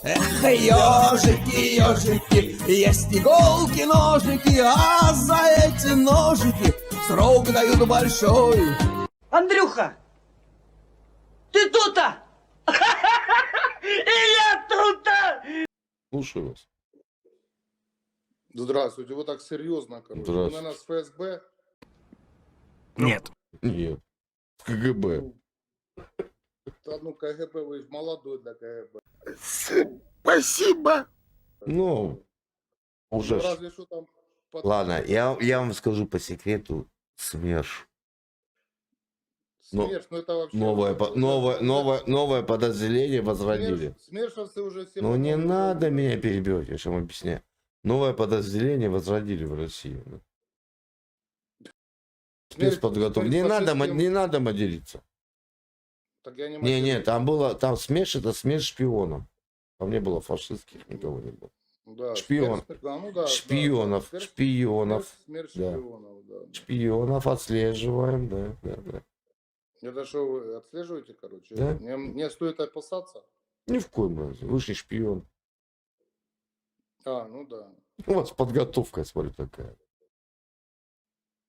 Эх, ежики, ежики, есть иголки, ножики, а за эти ножики срок дают большой. Андрюха, ты тут-то? И я тут-то! Слушаю вас. Здравствуйте, вы так серьезно, короче. Вы, Здравствуйте. наверное, с ФСБ? Нет. Нет. В КГБ. Да, ну, КГБ, вы же молодой для КГБ. Спасибо. Ну, уже. Ну, ж. разве что там... Ладно, я вам скажу по секрету. СМЕРШ. СМЕРШ, ну это вообще... Новое подразделение возродили. СМЕРШовцы уже все... Ну не потом- надо меня перебивать, я же вам объясняю. Новое подразделение возродили в России. Спецподготовка. Не надо материться. Так я не Не, могу. там СМЕРШ, это СМЕРШ шпионов. Там не было фашистских, никого не было. Да, Шпион. да, ну да, Шпионов, да. шпионов. СМЕРШ Да. шпионов, да. Шпионов отслеживаем, да. Это что, вы отслеживаете, короче? Да. Мне стоит опасаться? Ни в коем разе. Вы же не шпион. А, ну да. У вас подготовка, я смотрю, такая.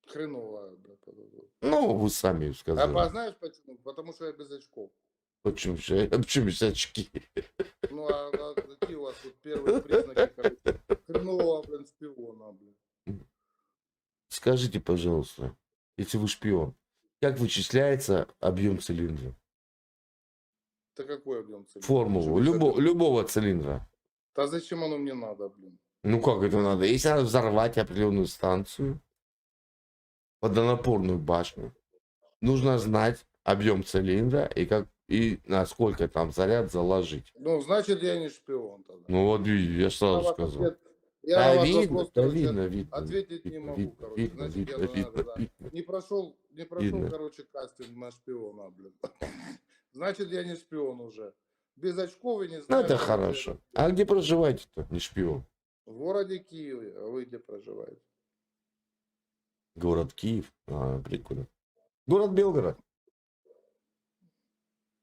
Хреновая, да. подготовка. Ну, вы сами А сказали. знаешь почему? Потому что я без очков. Почему без очки? Ну, а какие у вас тут первые признаки, короче, хренового, блин, шпиона, блин? Скажите, пожалуйста, если вы шпион, как вычисляется объем цилиндра? Это какой объем цилиндра? Формулу любого цилиндра. Да зачем оно мне надо, блин? Ну как это надо? Если надо взорвать определенную станцию, водонапорную башню, нужно знать объем цилиндра и насколько там заряд заложить. Ну, значит, я не шпион тогда. Ну вот я сразу сказал. Я Да на вас видно, вопрос, да короче, видно. ответить не могу, короче. Значит, я, наверное, да. Не прошел, Видно. короче, кастинг на шпиона, блин. Значит, я не шпион уже. Без очков и не Ну знаю. это короче, хорошо. А где проживаете-то, не шпион? В городе Киеве. А вы где проживаете? Город Киев. Прикольно. Город Белгород.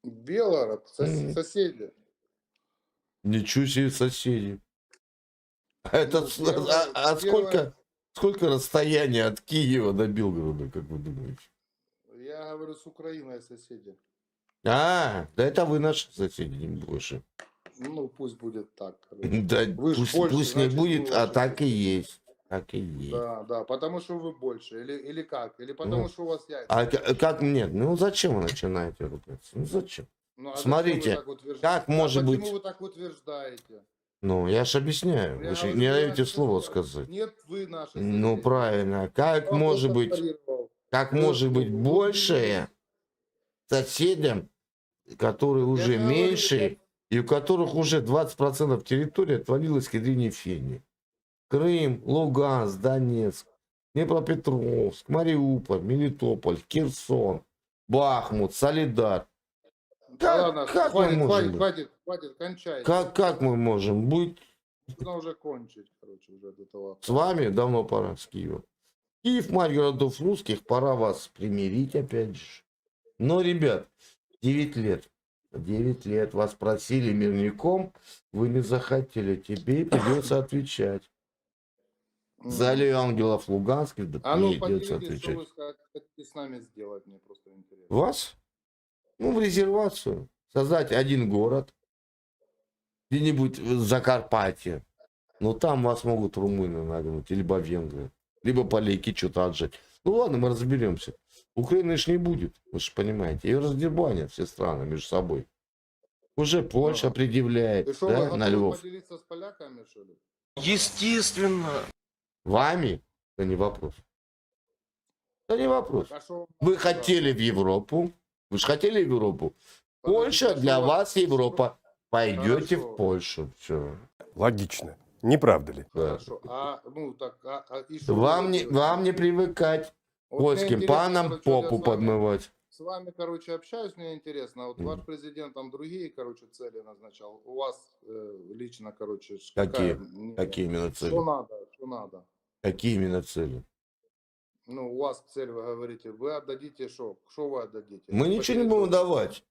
Белгород, соседи. Ничего себе соседи. Это сколько расстояние от Киева до Белгорода, как вы думаете? Я говорю, с Украиной соседи. Да это вы наши соседи, не больше. Ну, пусть будет так. короче. Да Вы ж пусть, больше, пусть не значит, будет, мы а ваши так и соседи. есть. Так и есть. Да, потому что вы больше. Или как? Или потому Ну, что у вас яйца. А как нет? Ну зачем вы начинаете ругаться? Ну зачем? Ну, а смотрите, зачем вы так утверждаете? как может быть- Почему вы так утверждаете? Ну, я ж объясняю. Я Вы же говорю, не вы даете наши слово соседи. сказать. Нет, вы наши Ну соседи. правильно. Как Я может просто быть, парировал. как Вы- может быть вы- большее соседям, которые уже не говорю, меньше, и у которых уже 20% территории отвалилось к единой фени. Крым, Луганск, Донецк, Днепропетровск, Мариуполь, Мелитополь, Херсон, Бахмут, Солидар. Да ладно, как мы можем быть? хватит, кончайте. Как мы можем быть Нужно уже кончить, короче, уже до того. с вами? Давно пора с Киева. Киев, мать городов русских, пора вас примирить опять же. Но, ребят, 9 лет. 9 лет вас просили мирником, вы не захотели, тебе придется отвечать. В зале ангелов Луганских А ну, придется поделитесь, что отвечать. вы хотите с нами сделать, мне просто интересно. Вас? Ну, в резервацию. Создать один город. Где-нибудь в Закарпатье. Но там вас могут румыны нагнуть, либо венгры. Либо поляки что-то отжать. Ну ладно, мы разберемся. Украины ж не будет, вы же понимаете. Ее раздербанят все страны между собой. Уже Польша Ну. предъявляет, И что, вы да, готовы на Львов. поделиться с поляками, что ли? Естественно. Вами? Это не вопрос. Это не вопрос. А что- Вы хотели в Европу. Вы же хотели в Европу. Польша Подождите, для а что вас Европа. Пойдете Хорошо. в Польшу. Все. Логично. Не правда ли? Хорошо. Ну так, и что Вам вы не, делаете? вам не привыкать Вот мне польским интересно, панам короче, я попу с вами- подмывать. С вами, короче, общаюсь, мне интересно. Вот ваш президент там другие, короче, цели назначал. У вас лично, короче, Какие? какая- Какие именно цели? Что надо? Какие именно цели? Ну, у вас цель, вы говорите, вы отдадите что? Что вы отдадите? Мы ничего не Потерять будем Донбасс. давать.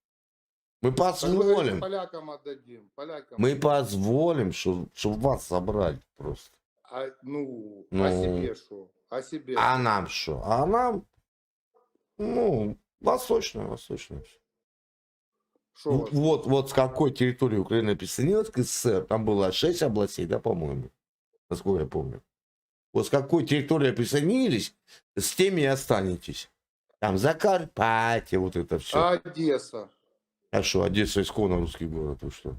Мы Так вы говорите, позволим. полякам отдадим. Полякам. Мы позволим, чтобы вас собрали просто. А, ну, Ну. о себе что? О себе. А что? нам что? А нам, ну, восточное. Что у вас? Вот с какой территории Украина присоединилась к СССР, там было 6 областей, да, по-моему, насколько я помню. Вот с какой территории присоединились, с теми и останетесь. Там Закарпатье, вот это все. А Одесса? А что, Одесса исконно русский город, вы что?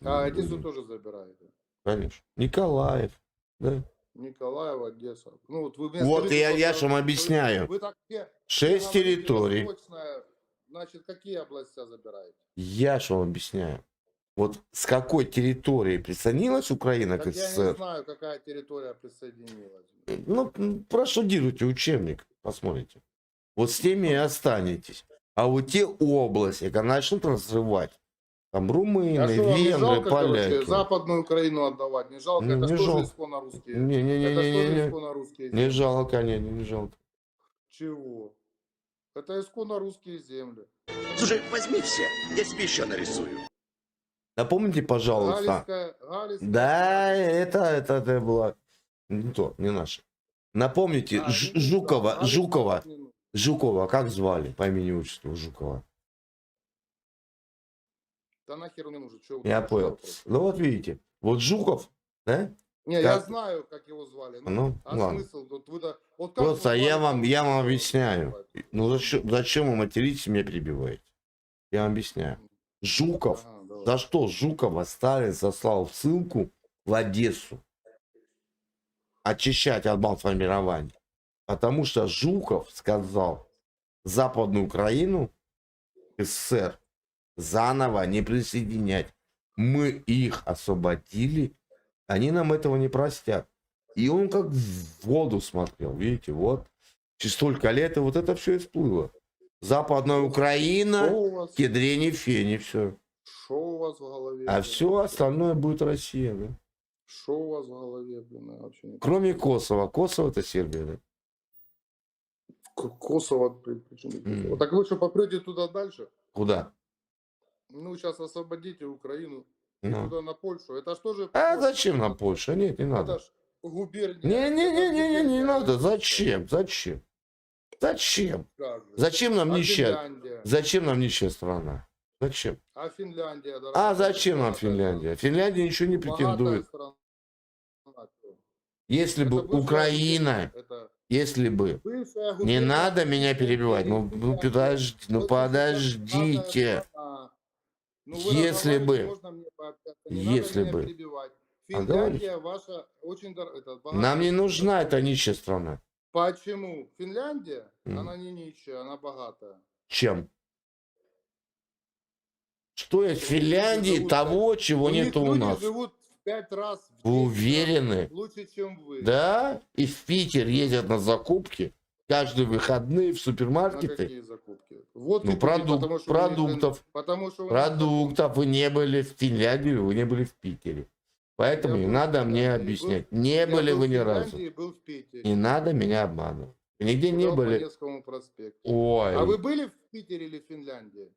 А Одессу тоже забираете? Конечно. Николаев, да. Николаев, Одесса. Ну, вот вы мне Вот скажите, я просто, же вам объясняю. Вы так все 6 говорите, территорий. восточная, значит, какие области забираете? Я же вам объясняю. Вот с какой территории присоединилась Украина к Так я не СССР? знаю, какая территория присоединилась. Ну, проштудируйте учебник, посмотрите. Вот с теми и останетесь. А вот те области, когда начнут разрывать, там румыны, А что, вам не венгры, жалко, короче, поляки. Западную Украину отдавать? Не жалко? Ну, Это не же тоже жалко. исконно русские. Это тоже Не-не-не-не-не. исконно русские Не земли. жалко, не жалко. Чего? Это исконно русские земли. Слушай, возьми все, я тебе еще нарисую. Напомните, пожалуйста. Галицкая. Да, это было не то, не наше. Напомните, Жукова, как звали по имени отчеству Жукова? Да нахер он не нужен. Чё, Я что понял. вопрос? Ну вот видите, вот Жуков, да? Не, Как? я знаю, как его звали. Ну, а ладно. смысл? Вот как Просто вы я звали, вам там, объясняю. называется? Ну зачем вы материтесь и меня перебиваете? Я вам объясняю. Жуков, Ага, давай. за что Жукова Сталин заслал в ссылку в Одессу очищать от бандформирований? Потому что Жуков сказал, Западную Украину СССР заново не присоединять. Мы их освободили, они нам этого не простят. И он как в воду смотрел, видите, вот. Через столько лет, и вот это все и всплыло. Западная Украина, Что у вас- кедрени, фени, все. Что у вас в голове? А блин? все остальное будет Россия, да? Что у вас в голове, блин, я вообще не Кроме Косово. Косово это Сербия, да? Косово, блин, почему не Косово? Так вы что, попрете туда дальше? Куда? Ну, сейчас освободите Украину. И Ну. туда на Польшу. Это ж тоже... А зачем нам Польша? Нет, не Это надо. ж губерния. Не Это надо. губерния. Зачем? Зачем? Как же? Зачем нам А нищая? Финляндия? Зачем нам нищая страна? Зачем? А Финляндия? А дорогая, зачем нам богатая Финляндия? Финляндия ничего не страна. претендует. Богатая страна. Если бы Это бывшая Украина, губерния. Это если бы... бывшая Не губерния. надо меня перебивать. Ну подождите. Ну, вы Если разговариваете, бы. можно мне пообщаться, не Если надо бы. меня перебивать. А Финляндия ваша очень богатая. Нам не нужна эта нищая страна. Почему? Финляндия, Мгм. она не нищая, она богатая. Чем? Что есть в Финляндии живут того, чего У них нету у люди нас? живут в 5 раз в Вы 10 раз уверены? лучше, чем вы. Да? И в Питер ездят на закупки каждые выходные в На супермаркеты. какие закупки? Вот Ну, продуктов. Потому что у них Продуктов. Вы не были в Финляндии, вы не были в Питере. Поэтому Я не был надо в мне Финляндии, объяснять. был- Не я были был вы в ни разу. Финляндии, был в Питере. Не надо меня обманывать. Вы нигде не Гулял по были. Невскому проспекту. Ой, А вы в были в Питере или в Финляндии?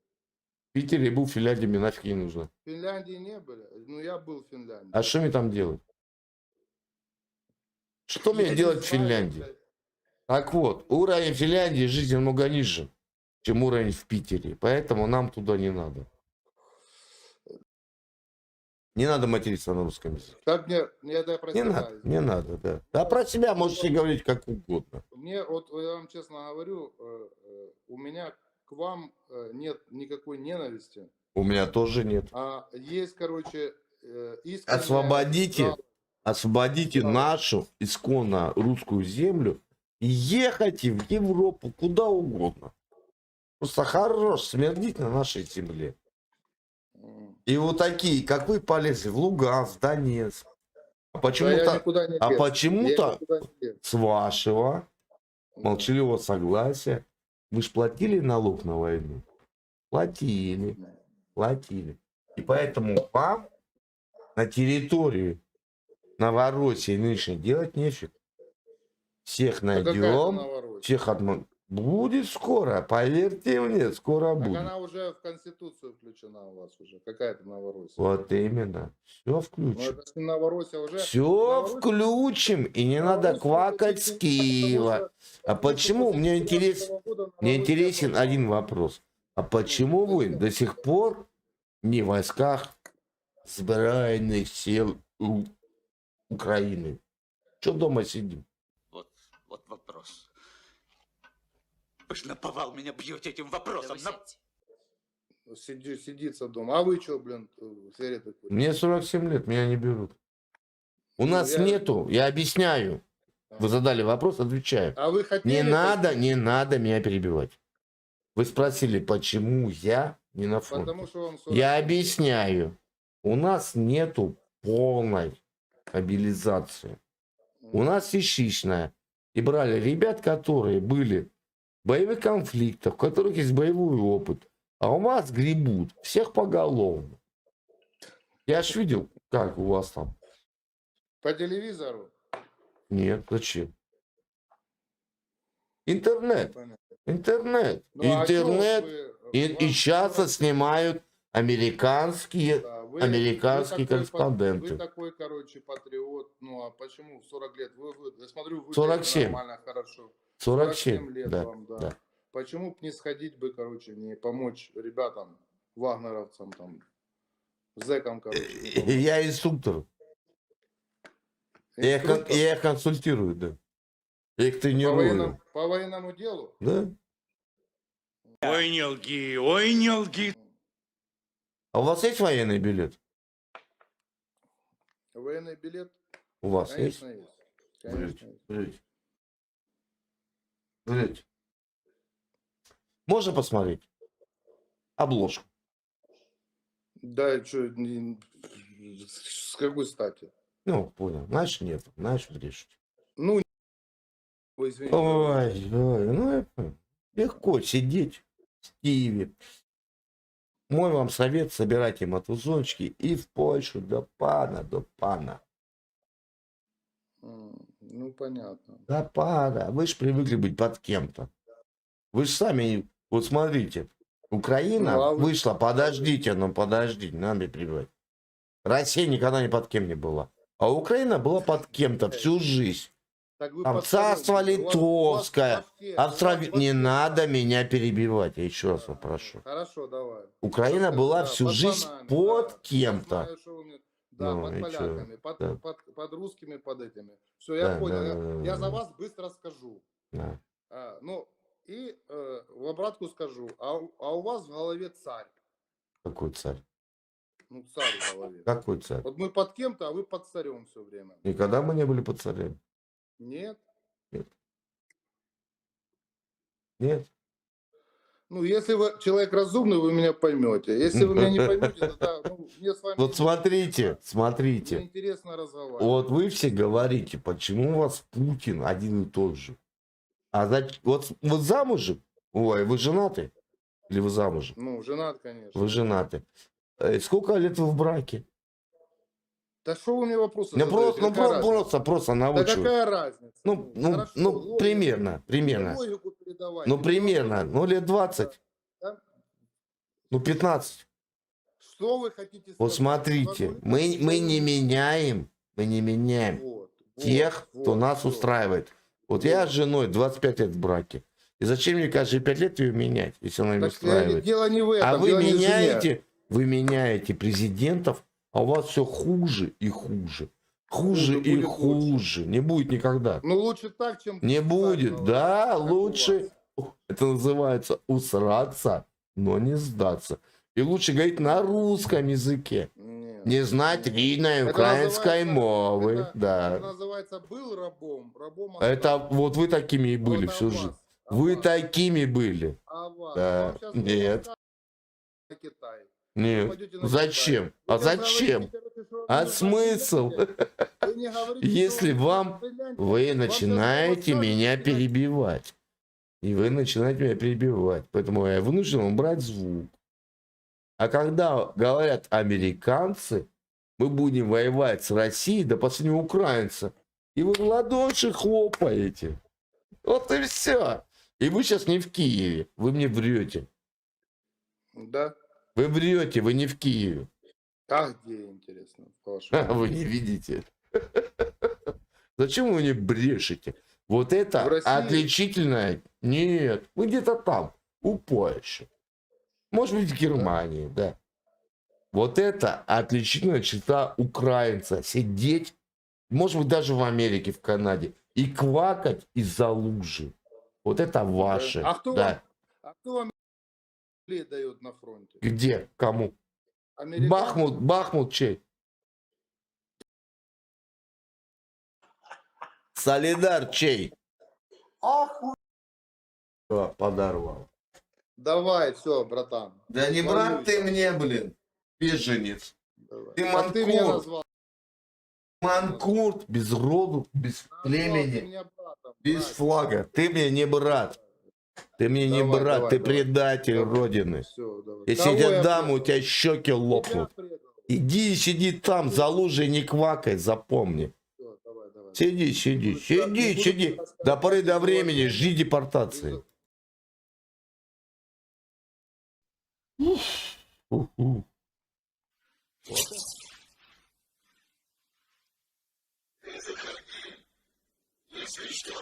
Питере был, в Финляндии мне нафиг не нужно. В Финляндии не были? Ну, я был в Финляндии. А что мне там делать? Что мне Я делать не в знаю, Финляндии? блядь. Так вот, уровень Финляндии жизни намного ниже, чем уровень в Питере. Поэтому нам туда не надо. Не надо материться на русском языке. Как мне, это я про Не себя надо, извиняюсь. не надо, да. А про себя можете говорить как угодно. Мне, вот я вам честно говорю, у меня к вам нет никакой ненависти. У меня тоже нет. А есть, короче, искренняя Освободите, жалость. освободите Да. нашу исконно русскую землю и ехайте в Европу куда угодно. Просто хорош смердить на нашей земле. И вот такие, как вы, полезли в Луганск, Донецк. А Да я почему-то, никуда не а лез. почему-то Я никуда не лез. с вашего молчаливого согласия вы ж платили налог на войну? Платили. И поэтому вам на территории Новороссии нынешней делать нефиг. Всех А какая это найдем, Новороссия? всех отмон... Будет скоро, поверьте мне, скоро Так будет. она уже в Конституцию включена у вас уже. Какая-то Новороссия. Вот именно. Все Ну, включим. это если Новороссия уже... Все Новороссия- включим, и не надо Новороссия квакать включена, с Киева. потому А почему? Мне Мне интересен один вопрос. А почему вы до сих пор не в войсках Збройных сил Украины? Что дома сидим? Вот вопрос. Вы ж наповал меня бьете этим вопросом. Сидится дома. А вы что, блин, сигареты курите? Мне 47 лет, меня не берут. У нас я- нету, я объясняю. Вы задали вопрос, отвечаю. А вы хотели... Не надо меня перебивать. Вы спросили, почему я не на фронте. Потому что вам 40 Я лет. объясняю. У нас нету полной мобилизации. У нас частичная. И брали ребят, которые были в боевых конфликтах, у которых есть боевой опыт. А у вас гребут всех поголовно. Я ж видел, как у вас там. По телевизору? Нет, зачем? Интернет. Понятно. Интернет. Ну, а чё Интернет. вы, И вам часто 40 снимают американские Да, американские такой корреспонденты. Вы такой, короче, патриот. Ну, а почему в 40 лет? Я смотрю, вы 47. нормально, хорошо. 47 лет да, вам, да. да. Почему бы не сходить бы, короче, не помочь ребятам, вагнеровцам, там, зэкам, короче. Я инструктор. Инструктор Я их консультирую, да. Я их по, тренирую. по военному делу? Да? Ой, не лги, ой, не лги. А у вас есть военный билет? Военный билет? У вас Конечно, есть? есть. Конечно, есть. Блять. Можно посмотреть? Обложку. Да, что, с какой стати? Ну, понял. Знаешь, нет. Знаешь, брешете. Ну, вы извините. Ой, ну это легко сидеть в Киеве. Мой вам совет: собирайте мотузончики и в Польшу до пана. Ну, понятно. До пана. Вы же привыкли быть под кем-то. Вы же сами, вот смотрите, Украина Ну, а вы- вышла, подождите, не надо мне перебивать. Россия никогда ни под кем не была. А Украина была под кем-то всю жизнь. Так вы Там подставили, царство у вас литовское. вообще- Австро- у вас Не вообще- надо меня перебивать, я еще раз попрошу. Хорошо, давай. Украина была Да, всю под жизнь бананами, под да. Я кем-то. знаю, что вы мне- Да, Ну, под и чё? поляками, Да. под русскими, под этими. Все, я Да, понял. да, Я да, за да. вас быстро скажу. Да. Ну, и в обратку скажу. А у вас в голове царь. Какой царь? Ну, царь в голове. Какой царь? Вот мы под кем-то, а вы под царем все время. Никогда мы не были под царем. Нет? Нет. Ну, если вы человек разумный, вы меня поймете. Если вы меня не поймете, тогда мне с вами... Вот смотрите, Мне интересно разговаривать. Вот вы все говорите, почему у вас Путин один и тот же. А вот замужем? Ой, вы женаты? Или вы замужем? Ну, женат, конечно. Вы женаты. Сколько лет вы в браке? Да что вы мне вопросы Я задаете? Какая разница? просто Да научу. какая разница? Хорошо, логику- примерно. логику передавайте. Ну, примерно. Ну, лет 20. Да? Ну, 15. Что вы хотите Вот сказать? смотрите, Вы мы хотите не сказать? меняем Вот, тех, кто нас всё. устраивает. Вот я с женой 25 лет в браке. И зачем мне каждые 5 лет ее менять, если она меня Так устраивает? дело не в этом. А вы дело не в жене. меняете президентов, а у вас все хуже и хуже. Хуже Хуже и будет хуже. Не будет никогда. Ну, лучше так, чем... Не так, будет. ну, Да, как у лучше. вас. Это называется усраться, но не сдаться. И лучше говорить на русском языке. Нет. Не знать рідної Это української называется- мови. Это Да. называется был рабом. Рабом Это остался. вот вы такими и были Вот, а всю вас? жизнь. А Вы вас? такими были. А вас? Да. Вам щас Нет. на Китай. Нет. Пойдете на Зачем? Китай. А Вы сейчас зачем? говорите, короче, что А нужна смысл? Финляндия. Вы не говорите, Если что вам- Финляндия. Вы сейчас начинаете Молдавия меня кидать. перебивать. И вы начинаете меня перебивать. Поэтому я вынужден убрать звук. А когда говорят американцы, мы будем воевать с Россией до последнего украинца. И вы в ладоши хлопаете. Вот и все. И вы сейчас не в Киеве. Вы мне врете. Да? Вы врете, вы не в Киеве. А где, интересно, по-вашему? Вы не видите. Зачем вы мне брешете? Вот это В России? отличительное. Нет, вы где-то там, у Польши. Может быть, в Германии, да. Вот это отличительная черта украинца. Сидеть, может быть, даже в Америке, в Канаде, и квакать из-за лужи. Вот это ваше. А кто Да. вам дает на фронте? Где? Кому? Американцы? Бахмут чей? Солидар чей? Подорвал. Давай, все, братан. Да не брат ты мне, блин, беженец. Давай. Ты Так ты меня манкурт. назвал. Манкурт, без роду, без Назвал ты племени, меня братом, без братец. флага. Ты мне не брат. Ты мне не Давай, брат, давай, ты давай. предатель Родины. Все, давай. Если Кого я тебя я дам, предал? у тебя щеки Тебя лопнут. предал. Иди сиди там, за лужей не квакай, запомни. Всё, давай. Сиди, сиди. До поры до времени, жди депортации. Уху. Если что,